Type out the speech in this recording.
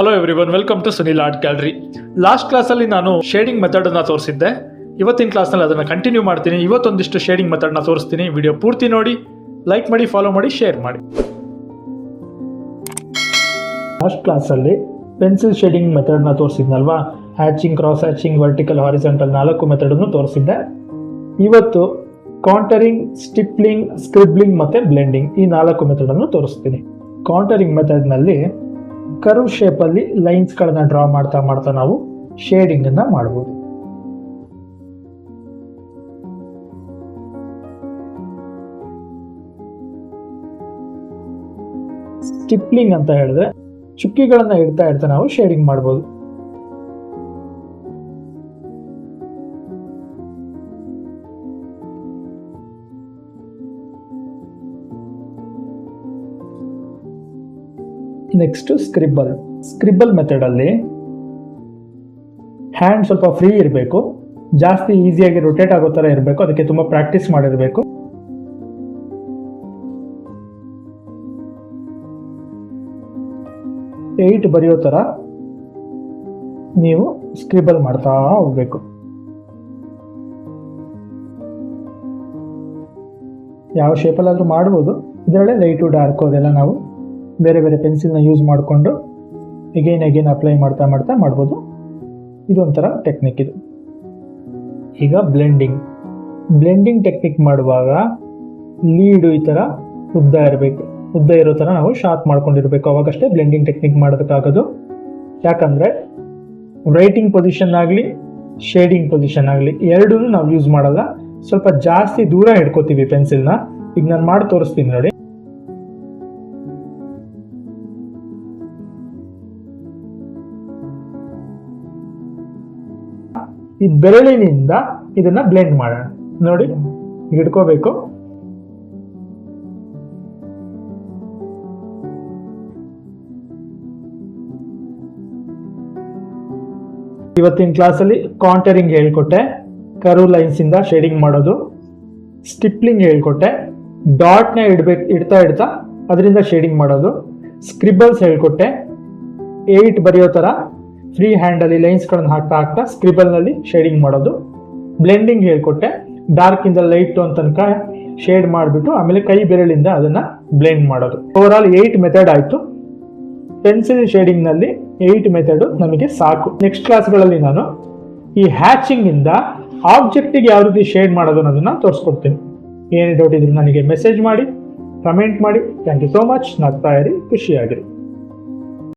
Hello everyone, welcome to Sunil art gallery. Last ಕ್ಲಾಸಲ್ಲಿ ನಾನು shading ಮೆಥಡನ್ನು ತೋರಿಸಿದ್ದೆ. ಇವತ್ತಿನ ಕ್ಲಾಸ್ನಲ್ಲಿ ಅದನ್ನು ಕಂಟಿನ್ಯೂ ಮಾಡ್ತೀನಿ. ಇವತ್ತೊಂದಿಷ್ಟು ಶೇಡಿಂಗ್ ಮೆಥಡ್ನ ತೋರಿಸ್ತೀನಿ. ವಿಡಿಯೋ ಪೂರ್ತಿ ನೋಡಿ, ಲೈಕ್ ಮಾಡಿ, ಫಾಲೋ ಮಾಡಿ, ಶೇರ್ ಮಾಡಿ. ಲಾಸ್ಟ್ ಕ್ಲಾಸಲ್ಲಿ ಪೆನ್ಸಿಲ್ ಶೇಡಿಂಗ್ ಮೆಥಡ್ನ ತೋರಿಸಿದ್ನಲ್ವಾ, hatching, cross hatching, vertical, horizontal 4 ಮೆಥಡನ್ನು ತೋರಿಸಿದ್ದೆ. ಇವತ್ತು ಕಾಂಟರಿಂಗ್, ಸ್ಟಿಪ್ಲಿಂಗ್, ಸ್ಕ್ರಿಬ್ಲಿಂಗ್ ಮತ್ತು ಬ್ಲೆಂಡಿಂಗ್ ಈ 4 ಮೆಥಡನ್ನು ತೋರಿಸ್ತೀನಿ. ಕಾಂಟರಿಂಗ್ ಮೆಥಡ್ನಲ್ಲಿ ಕರ್ವ್ ಶೇಪಲ್ಲಿ ಲೈನ್ಸ್ಗಳನ್ನ ಡ್ರಾ ಮಾಡ್ತಾ ನಾವು ಶೇಡಿಂಗನ್ನು ಮಾಡ್ಬೋದು. ಸ್ಟಿಪ್ಲಿಂಗ್ ಅಂತ ಹೇಳಿದ್ರೆ ಚುಕ್ಕಿಗಳನ್ನ ಇಡ್ತಾ ನಾವು ಶೇಡಿಂಗ್ ಮಾಡ್ಬೋದು. ನೆಕ್ಸ್ಟ್ ಸ್ಕ್ರಿಬಲ್ ಮೆಥಡಲ್ಲಿ ಹ್ಯಾಂಡ್ ಸ್ವಲ್ಪ ಫ್ರೀ ಇರಬೇಕು, ಜಾಸ್ತಿ ಈಸಿಯಾಗಿ ರೊಟೇಟ್ ಆಗೋ ಥರ ಇರಬೇಕು. ಅದಕ್ಕೆ ತುಂಬ ಪ್ರಾಕ್ಟೀಸ್ ಮಾಡಿರಬೇಕು. ಏಟ್ ಬರೆಯೋ ಥರ ನೀವು ಸ್ಕ್ರಿಬಲ್ ಮಾಡ್ತಾ ಹೋಗ್ಬೇಕು. ಯಾವ ಶೇಪಲ್ಲಾದರೂ ಮಾಡ್ಬೋದು. ಇದರಲ್ಲೇ ಲೈಟು ಡಾರ್ಕು ಅದೆಲ್ಲ ನಾವು ಬೇರೆ ಬೇರೆ ಪೆನ್ಸಿಲ್ನ ಯೂಸ್ ಮಾಡಿಕೊಂಡು ಅಗೈನ್ ಅಪ್ಲೈ ಮಾಡ್ತಾ ಮಾಡ್ಬೋದು. ಇದೊಂಥರ ಟೆಕ್ನಿಕ್ ಇದು. ಈಗ ಬ್ಲೆಂಡಿಂಗ್ ಟೆಕ್ನಿಕ್ ಮಾಡುವಾಗ ಲೀಡು ಈ ಥರ ಉದ್ದ ಇರೋ ಥರ ನಾವು ಶಾರ್ಪ್ ಮಾಡ್ಕೊಂಡಿರ್ಬೇಕು. ಅವಾಗಷ್ಟೇ ಬ್ಲೆಂಡಿಂಗ್ ಟೆಕ್ನಿಕ್ ಮಾಡೋದಕ್ಕಾಗೋದು. ಯಾಕಂದರೆ ರೈಟಿಂಗ್ ಪೊಸಿಷನ್ ಆಗಲಿ, ಶೇಡಿಂಗ್ ಪೊಸಿಷನ್ ಆಗಲಿ ಎರಡೂ ನಾವು ಯೂಸ್ ಮಾಡಲ್ಲ. ಸ್ವಲ್ಪ ಜಾಸ್ತಿ ದೂರ ಹಿಡ್ಕೋತೀವಿ ಪೆನ್ಸಿಲ್ನ. ಈಗ ನಾನು ಮಾಡಿ ತೋರಿಸ್ತೀನಿ ನೋಡಿ. ಈ ಬೆರಳಿನಿಂದ ಇದನ್ನ ಬ್ಲೆಂಡ್ ಮಾಡೋಣ. ನೋಡಿ, ಹಿಡ್ಕೋಬೇಕು. ಇವತ್ತಿನ ಕ್ಲಾಸಲ್ಲಿ ಕಾಂಟರಿಂಗ್ ಹೇಳ್ಕೊಟ್ಟೆ, ಕರ್ವ್ ಲೈನ್ಸ್ ಇಂದ ಶೇಡಿಂಗ್ ಮಾಡೋದು. ಸ್ಟಿಪ್ಲಿಂಗ್ ಹೇಳ್ಕೊಟ್ಟೆ, ಡಾಟ್ನ ಇಡ್ತಾ ಅದರಿಂದ ಶೇಡಿಂಗ್ ಮಾಡೋದು. ಸ್ಕ್ರಿಬಲ್ಸ್ ಹೇಳ್ಕೊಟ್ಟೆ, 8 ಬರೆಯೋ ಥರ ಫ್ರೀ ಹ್ಯಾಂಡಲ್ಲಿ ಲೈನ್ಸ್ಗಳನ್ನು ಹಾಕ್ತಾ ಸ್ಕ್ರಿಬಲ್ನಲ್ಲಿ ಶೇಡಿಂಗ್ ಮಾಡೋದು. ಬ್ಲೆಂಡಿಂಗ್ ಹೇಳ್ಕೊಟ್ಟೆ, ಡಾರ್ಕ್ ಇಂದ ಲೈಟ್ ಟೋನ್ ತನಕ ಶೇಡ್ ಮಾಡಿಬಿಟ್ಟು ಆಮೇಲೆ ಕೈ ಬೆರಳಿಂದ ಅದನ್ನ ಬ್ಲೆಂಡ್ ಮಾಡೋದು. ಓವರ್ ಆಲ್ 8 ಮೆಥಡ್ ಆಯಿತು. ಪೆನ್ಸಿಲ್ ಶೇಡಿಂಗ್ನಲ್ಲಿ 8 ಮೆಥಡು ನಮಗೆ ಸಾಕು. ನೆಕ್ಸ್ಟ್ ಕ್ಲಾಸ್ಗಳಲ್ಲಿ ನಾನು ಈ ಹ್ಯಾಚಿಂಗ್ ಇಂದ ಆಬ್ಜೆಕ್ಟಿಗೆ ಯಾವ ರೀತಿ ಶೇಡ್ ಮಾಡೋದು ಅನ್ನೋದನ್ನ ತೋರಿಸ್ಕೊಡ್ತೀನಿ. ಏನೇ ಡೌಟ್ ಇದ್ರು ನನಗೆ ಮೆಸೇಜ್ ಮಾಡಿ, ಕಮೆಂಟ್ ಮಾಡಿ. Thank you so much. ನಗ್ತಾ ಇರಿ, ಖುಷಿಯಾಗಿರಿ.